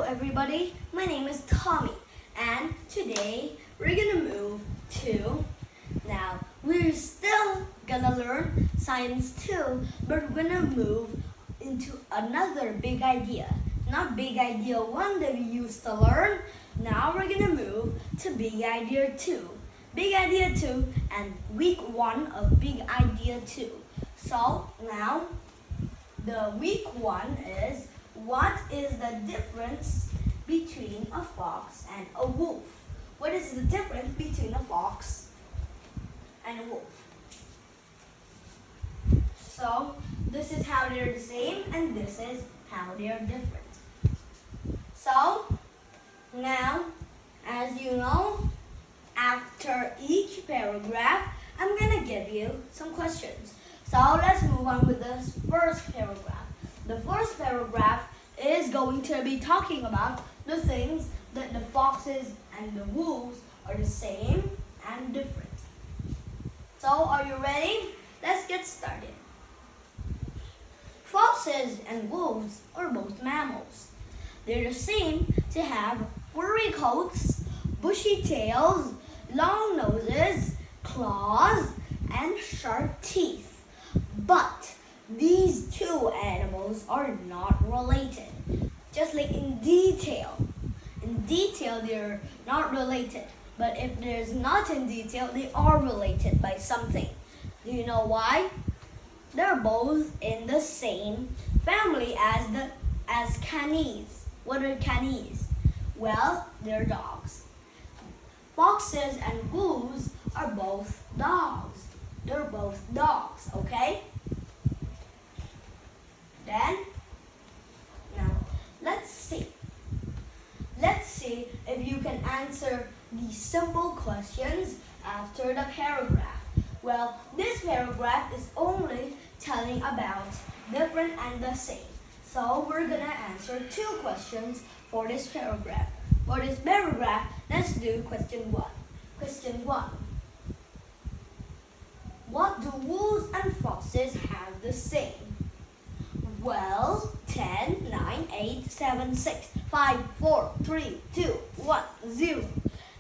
everybody, my name is Tommy and today we're gonna move to, now we're still gonna learn science too, but we're gonna move into another big idea. Not big idea 1 that we used to learn, now we're gonna move to big idea 2. Big idea 2 and week 1 of big idea 2. So now the week 1 is, what is the difference between a fox and a wolf? What is the difference between a fox and a wolf? So this is how they're the same and this is how they're different. So now, as you know, after each paragraph, I'm gonna give you some questions. So let's move on with this first paragraph. The first paragraph is going to be talking about the things that the foxes and the wolves are the same and different. So are you ready? Let's get started. Foxes and wolves are both mammals. They're the same to have furry coats, bushy tails, long noses, claws, and sharp teeth. But these two animals are not related. Just like in detail. In detail, they're not related. But if there's not in detail, they are related by something. Do you know why? They're both in the same family as canis. What are canis? Well, they're dogs. Foxes and wolves are both dogs. They're both dogs, okay? Then, now, let's see. Let's see if you can answer these simple questions after the paragraph. Well, this paragraph is only telling about different and the same. So we're gonna answer 2 questions for this paragraph. For this paragraph, let's do question 1. Question 1. What do wolves and foxes have the same? Well, 10, 9, 8, 7, 6, 5, 4, 3, 2, 1, 0.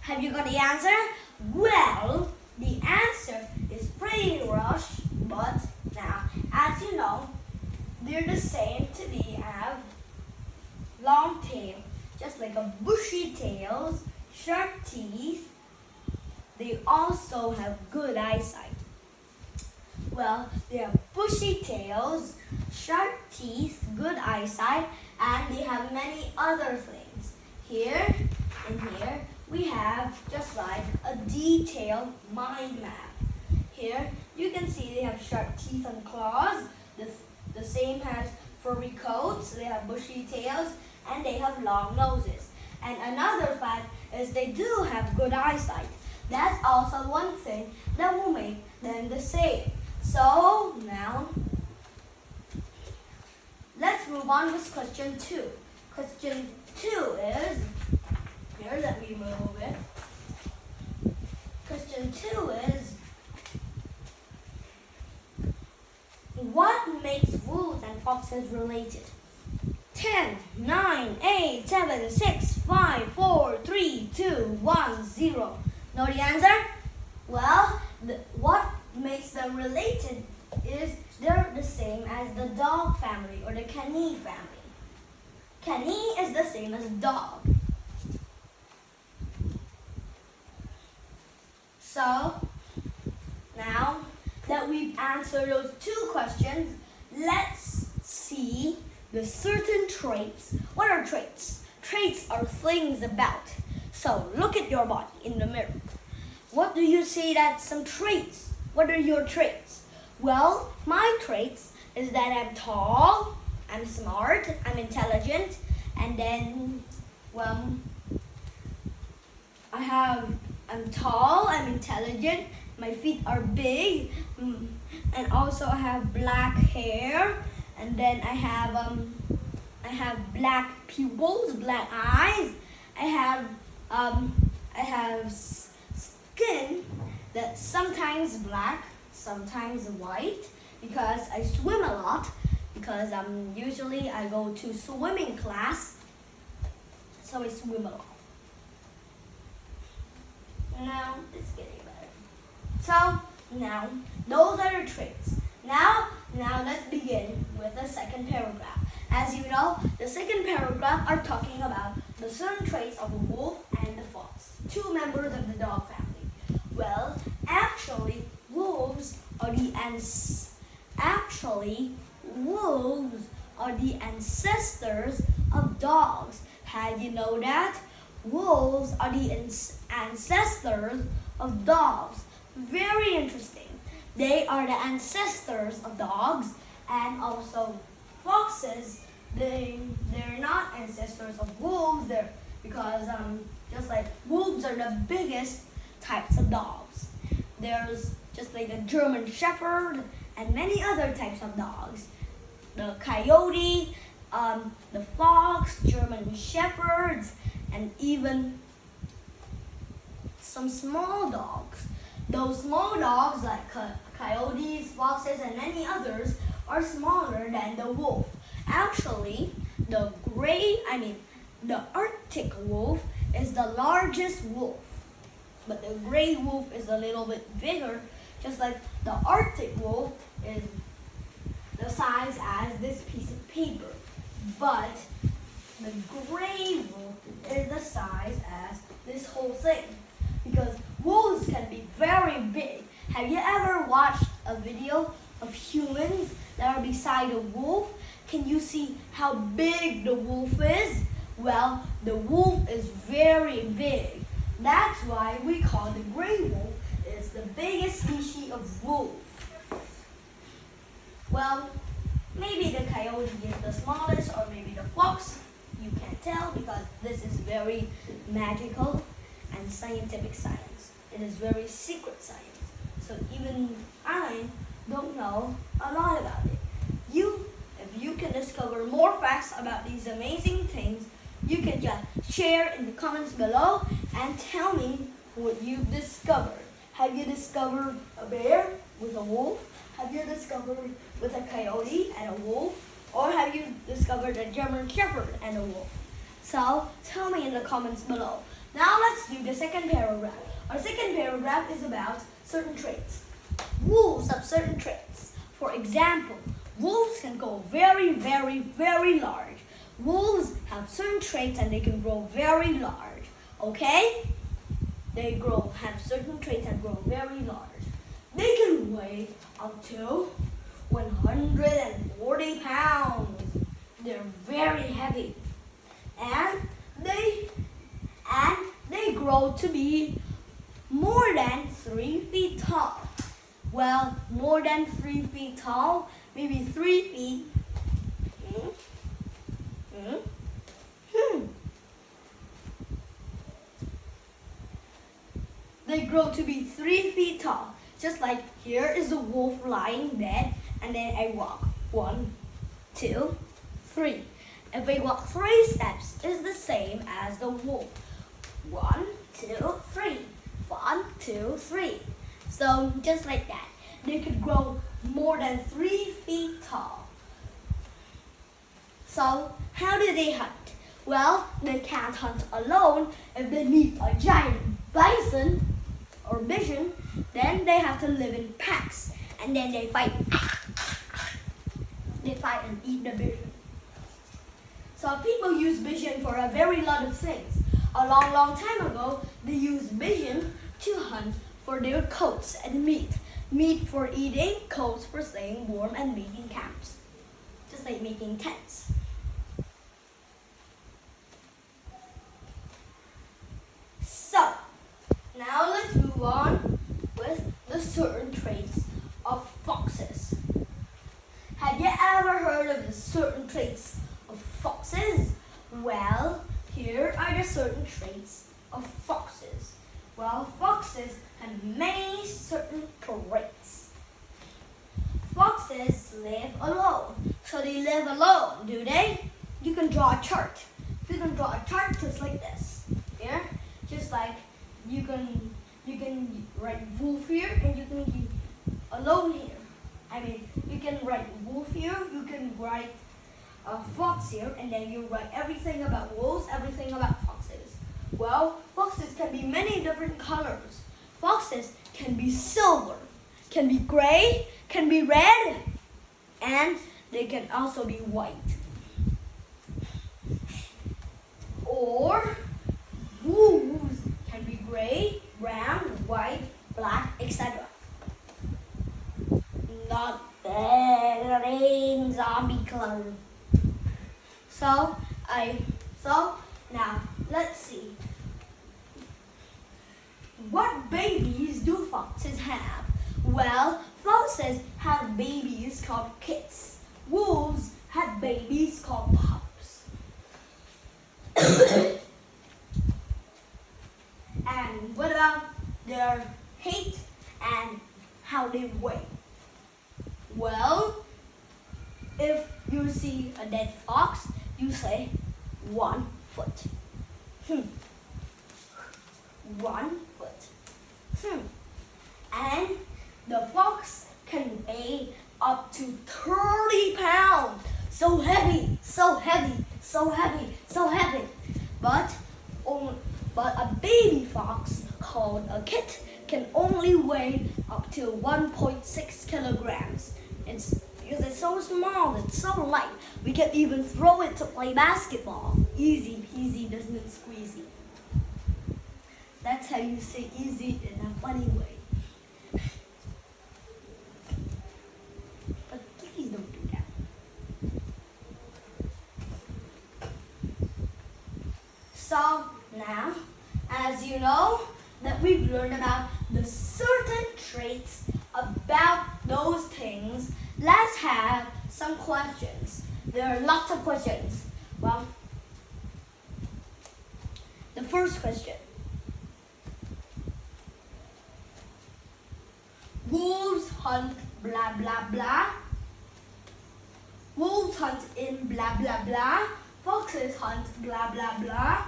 Have you got the answer? Well, the answer is pretty rush, but now, as you know, they're the same to have long tail, just like a bushy tails, sharp teeth. They also have good eyesight. Well, they have bushy tails, sharp teeth, good eyesight, and they have many other things. Here, in here, we have just like a detailed mind map. Here, you can see they have sharp teeth and claws. The same has furry coats, they have bushy tails, and they have long noses. And another fact is they do have good eyesight. That's also one thing that will make them the same. So now, let's move on with question 2. Question 2 is, here, let me move it. Question 2 is, what makes wolves and foxes related? 10, 9, 8, 7, 6, 5, 4, 3, 2, 1, 0. Know the answer? Well, what makes them related is they're the same as the dog family or the cani family. Cani is the same as dog. So, now that we've answered those 2 questions, let's see the certain traits. What are traits? Traits are things about. So, look at your body in the mirror. What do you see that's some traits? What are your traits? Well, my traits is that I'm tall, I'm smart, I'm intelligent, and then, well, I'm tall, I'm intelligent, my feet are big, and also I have black hair, and then I have black pupils, black eyes. I have skin that's sometimes black, sometimes white, because I swim a lot, because usually I go to swimming class. so we swim along. Now it's getting better. So now those are the traits. Now let's begin with the second paragraph. As you know, the second paragraph are talking about the certain traits of a wolf and the fox, two members of the dog family. Well, actually, wolves are the ancestors of dogs. Had you know that? Wolves are the ancestors of dogs. Very interesting. They are the ancestors of dogs, and also foxes. They're not ancestors of wolves. Because just like wolves are the biggest types of dogs. There's just like a German Shepherd and many other types of dogs. The coyote, the fox, German Shepherds, and even some small dogs. Those small dogs like coyotes, foxes, and many others are smaller than the wolf. Actually, the Arctic wolf is the largest wolf, but the gray wolf is a little bit bigger, just like the Arctic wolf is the size as this piece of paper, but the gray wolf is the size as this whole thing, because wolves can be very big. Have you ever watched a video of humans that are beside a wolf? Can you see how big the wolf is? Well, the wolf is very big. That's why we call the gray wolf is the biggest species of wolf. Well, maybe the coyote is the smallest, or maybe the fox. You can't tell because this is very magical and scientific science. It is very secret science. So even I don't know a lot about it. If you can discover more facts about these amazing things, you can just share in the comments below and tell me what you've discovered. Have you discovered a bear with a wolf? Have you discovered with a coyote and a wolf? Or have you discovered a German Shepherd and a wolf? So tell me in the comments below. Now let's do the second paragraph. Our second paragraph is about certain traits. Wolves have certain traits. For example, wolves can go very, very, very large. Wolves have certain traits and they can grow very large. Okay? They have certain traits and grow very large. They can weigh up to 140 pounds. They're very heavy. And they grow to be more than 3 feet tall. Well, more than 3 feet tall, maybe 3 feet. They grow to be 3 feet tall. Just like here is the wolf lying dead, and then I walk 1, 2, 3. If I walk 3 steps, it's the same as the wolf. 1, 2, 3. 1, 2, 3. So just like that, they could grow more than 3 feet tall. So how do they hunt? Well, they can't hunt alone. If they meet a giant bison or bison, then they have to live in packs, and then they fight. They fight and eat the bison. So people use bison for a very lot of things. A long, long time ago, they used bison to hunt for their coats and meat. Meat for eating, coats for staying warm and making camps. Just like making tents. So, now let's move on with the certain traits of foxes. Have you ever heard of the certain traits of foxes? Well, here are the certain traits of foxes. Well, foxes have many certain traits. Foxes live alone. So they live alone, do they? You can draw a chart. You can draw a chart just like this. Here, just like you can write wolf here, and you can keep alone here. I mean, you can write wolf here. You can write a fox here, and then you write everything about wolves, everything about foxes. Well, foxes can be many different colors. Foxes can be silver, can be gray, can be red, and they can also be white. Or wolves can be gray, brown, white, black, etc. Not green zombie color. So now let's see. What babies do foxes have? Well, foxes have babies called kits. Wolves have babies called pups. And what about their height and how they weigh? Well, if you see a dead fox, you say 1 foot. 1 foot. And the fox can weigh up to 30 pounds. So heavy, so heavy, so heavy, so heavy. But a baby fox called a kit can only weigh up to 1.6 kilograms. Because it's so small, it's so light. We can even throw it to play basketball. Easy peasy, doesn't it squeezy? That's how you say easy in a funny way. But please don't do that. So now, as you know, that we've learned about the certain traits about those things, let's have some questions. There are lots of questions. Well, the first question. Wolves hunt blah blah blah. Wolves hunt in blah blah blah. Foxes hunt blah blah blah.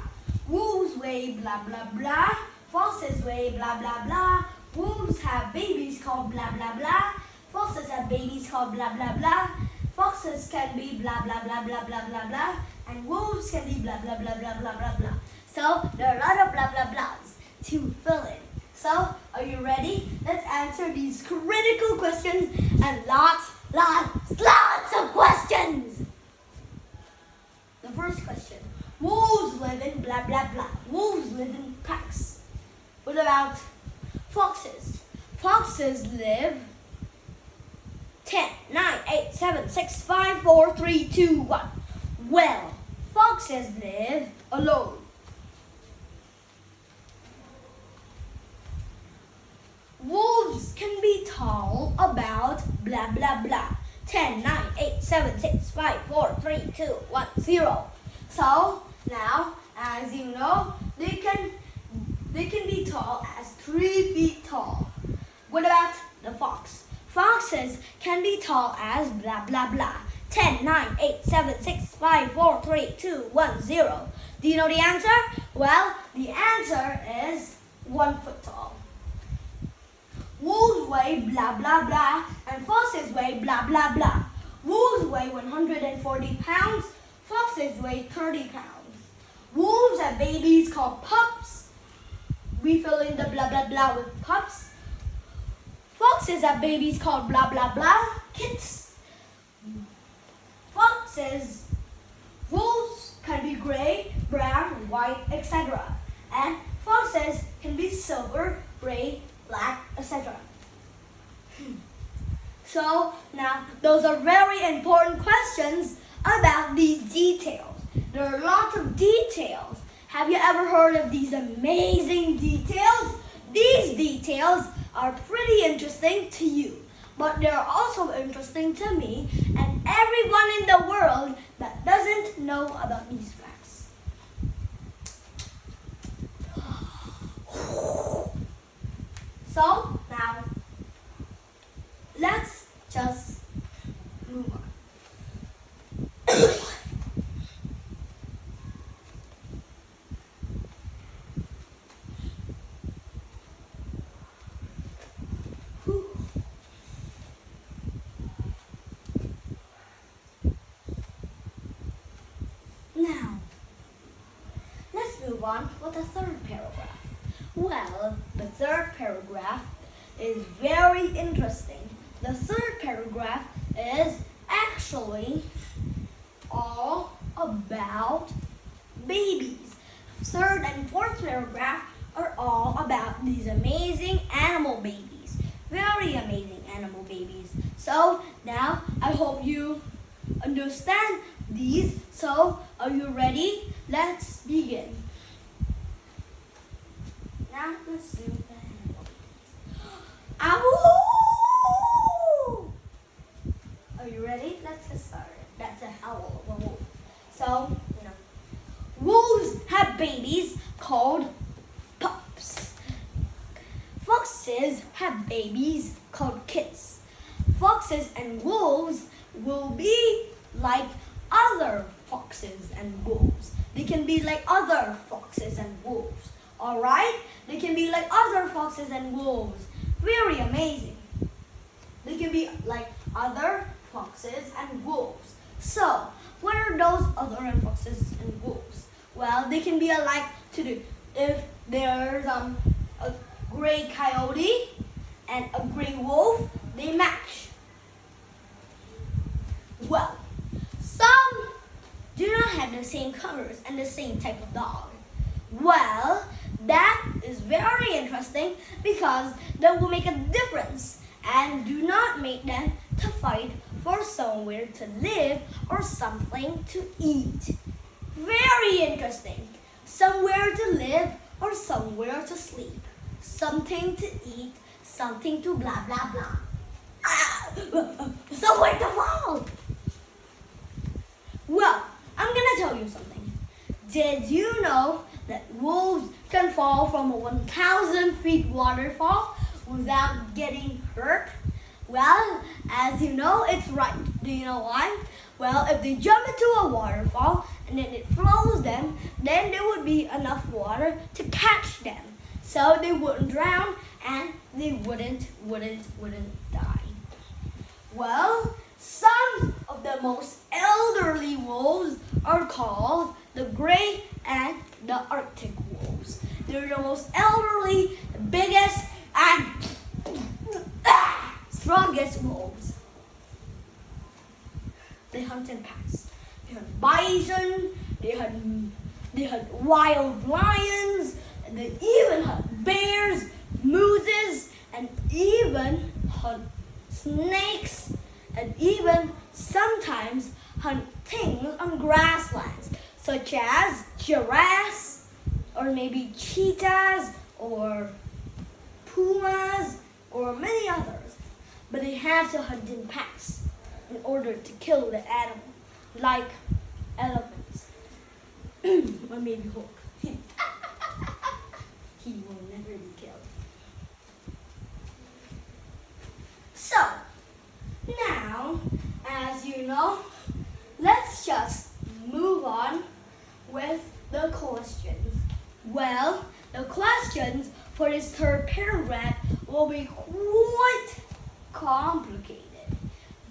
Wolves weigh blah blah blah. Foxes weigh blah blah blah. Wolves have babies called blah blah blah. Foxes have babies called blah blah blah. Foxes can be blah blah blah blah blah blah blah. And wolves can be blah blah blah blah blah blah blah. So there are a lot of blah blah blahs to fill in. So are you ready? Let's answer these critical questions and lots of questions. The first question. Wolves live in blah blah blah. Wolves live in packs. What about foxes? Foxes live 10, 9, 8, 7, 6, 5, 4, 3, 2, 1. Well, foxes live alone. Wolves can be tall about blah blah blah. 10, 9, 8, 7, 6, 5, 4, 3, 2, 1, 0. So now, as you know, they can be tall as 3 feet tall. What about the fox? Foxes can be tall as blah blah blah. 10, 9, 8, 7, 6, 5, 4, 3, 2, 1, 0. Do you know the answer? Well, the answer is 1 foot tall. Wolves weigh blah blah blah and foxes weigh blah blah blah. Wolves weigh 140 pounds, foxes weigh 30 pounds. Wolves have babies called pups. We fill in the blah blah blah with pups. Foxes have babies called blah blah blah, kits. Wolves can be gray, brown, white, etc. And foxes can be silver, gray, black, etc. So now those are very important questions about these details. There are lots of details. Have you ever heard of these amazing details? These details are pretty interesting to you, but they're also interesting to me and everyone in the world that doesn't know about these facts. So now, let's just move on. move on with the third paragraph. Well, the third paragraph is very interesting. The third paragraph is actually all about babies. Third and fourth paragraph are all about these amazing animal babies. Very amazing animal babies. So now I hope you understand these. So are you ready? Let's begin. Now let's do the animal babies. Ow! Are you ready? Let's get started. That's a howl of a wolf. So, wolves have babies called pups. Foxes have babies called kids. Foxes and wolves will be like other foxes and wolves. They can be like other foxes and wolves. Alright? They can be like other foxes and wolves. Very amazing. They can be like other foxes and wolves. So, what are those other foxes and wolves? Well, they can be alike to if there's a gray coyote and a gray wolf, they match. Well, some do not have the same colors and the same type of dog. Well, that is very interesting because that will make a difference and do not make them to fight for somewhere to live or something to eat. Very interesting. Somewhere to live or somewhere to sleep. Something to eat, something to blah blah blah. Somewhere to fall. Well, I'm gonna tell you something. Did you know that wolves can fall from a 1,000 feet waterfall without getting hurt? Well, as you know, it's right. Do you know why? Well, if they jump into a waterfall and then it flows them, then there would be enough water to catch them. So they wouldn't drown and they wouldn't die. Well, some of the most elderly wolves are called the gray and the Arctic wolves. They're the most elderly, biggest, and strongest wolves. They hunt in packs. They hunt bison, they hunt wild lions, and they even hunt bears, mooses, and even hunt snakes, and even sometimes hunt things on grasslands, such as giraffes, or maybe cheetahs, or pumas, or many others. But they have to hunt in packs in order to kill the animal, like elephants, or maybe Hulk. He will never be killed. So, now, as you know, let's just move on with the questions. Well, the questions for this third paragraph will be quite complicated.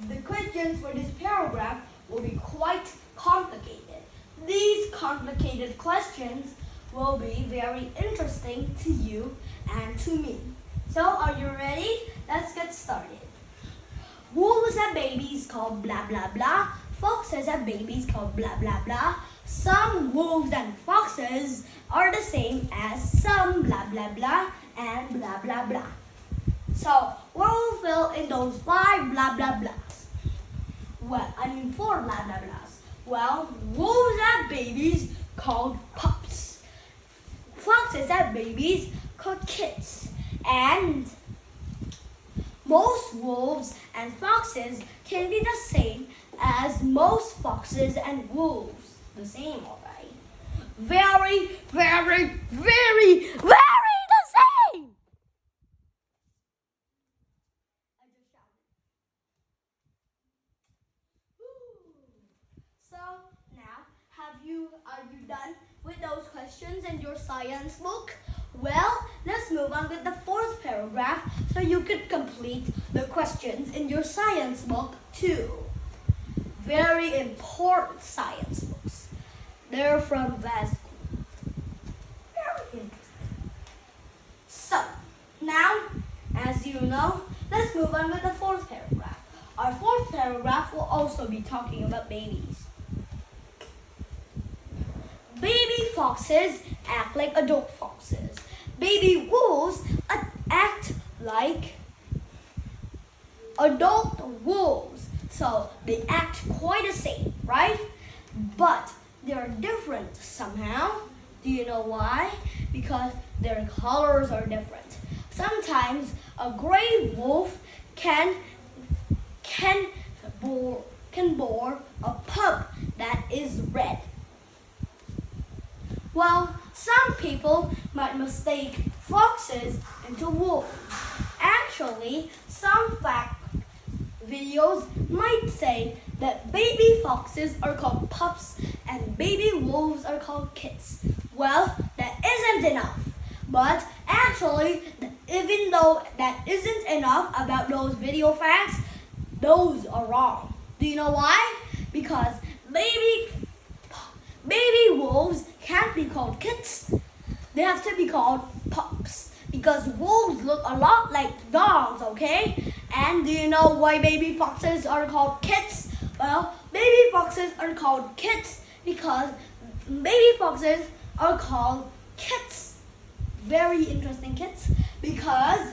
The questions for this paragraph will be quite complicated. These complicated questions will be very interesting to you and to me. So, are you ready? Let's get started. Wolves have babies called blah blah blah. Foxes have babies called blah blah blah. Some wolves and foxes are the same as some blah blah blah and blah blah blah. So, what will fill in those 5 blah blah blahs? Well, 4 blah blah blahs. Well, wolves have babies called pups. Foxes have babies called kids. And most wolves and foxes can be the same as most foxes and wolves. The same, alright? Very, very, very, very the same! I just shouted. So, now, are you done with those questions in your science book? Well, let's move on with the 4th paragraph so you could complete the questions in your science book too. Very important science books. They're from VASCO. So, now, as you know, let's move on with the fourth paragraph. Our fourth paragraph will also be talking about babies. Baby foxes act like adult foxes. Baby wolves act like adult wolves. So they act quite the same, right? But they're different somehow. Do you know why? Because their colors are different. Sometimes a gray wolf can bore a pup that is red. Well, some people might mistake foxes into wolves. Actually, some fact videos might say that baby foxes are called pups and baby wolves are called kits. Well, that isn't enough. But actually, even though that isn't enough about those video facts, those are wrong. Do you know why? Because baby wolves can't be called kits. They have to be called pups. Because wolves look a lot like dogs, okay? And do you know why baby foxes are called kits? Well, baby foxes are called kits because baby foxes are called kits. Very interesting, kits, because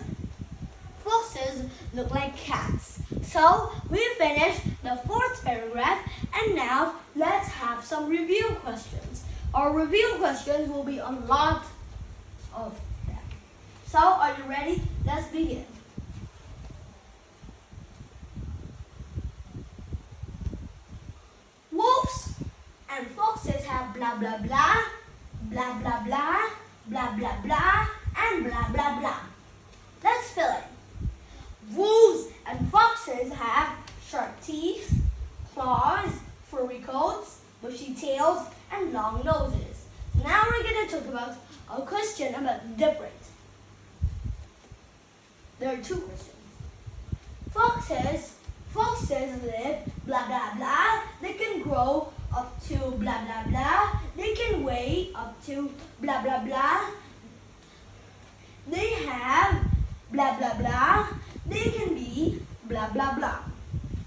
foxes look like cats. So we finished the fourth paragraph, and now let's have some review questions. Our review questions will be a lot of them. So are you ready? Let's begin. Wolves and foxes have blah blah blah, blah blah blah, blah blah blah, and blah blah blah. Let's fill in. Wolves and foxes have sharp teeth, claws, furry coats, bushy tails, and long noses. Now we're going to talk about a question about different. There are two questions. Foxes live blah blah blah. They can grow up to blah blah blah. They can weigh up to blah blah blah. They have blah blah blah. They can be blah blah blah.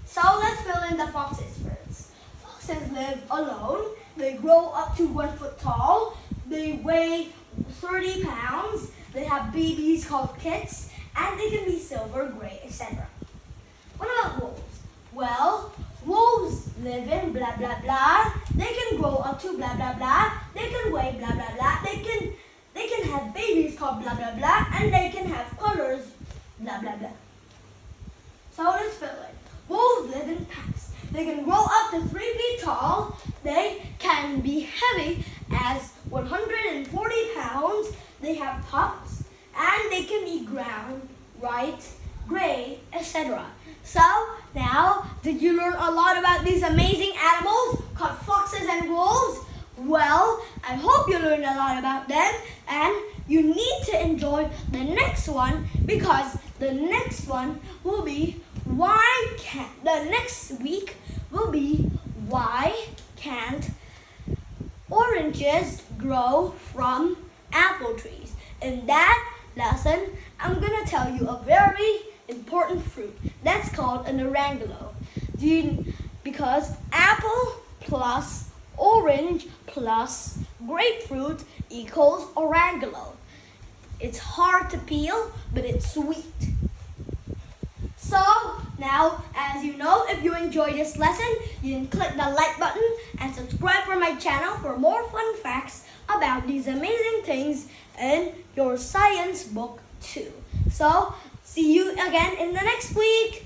So let's fill in the foxes first. Foxes live alone. They grow up to 1 foot tall. They weigh 30 pounds. They have babies called kits. And they can be silver, gray, etc. What about wolves? Well, wolves live in blah blah blah. They can grow up to blah blah blah. They can weigh blah blah blah. They can have babies called blah blah blah, and they can have colors blah blah blah. So let's fill in. Wolves live in packs. They can grow up to 3 feet tall. They can be heavy as 140 pounds. They have pups, and they can be brown, white, gray, etc. So now, did you learn a lot about these amazing animals called foxes and wolves? Well, I hope you learned a lot about them, and you need to enjoy the next one, because the next one will be the next week will be why can't oranges grow from apple trees? In that lesson, I'm going to tell you a very important fruit that's called an orangulo. Because apple plus orange plus grapefruit equals orangulo. It's hard to peel, but it's sweet. So now, as you know, if you enjoyed this lesson, you can click the like button and subscribe for my channel for more fun facts about these amazing things in your science book too. So, see you again in the next week.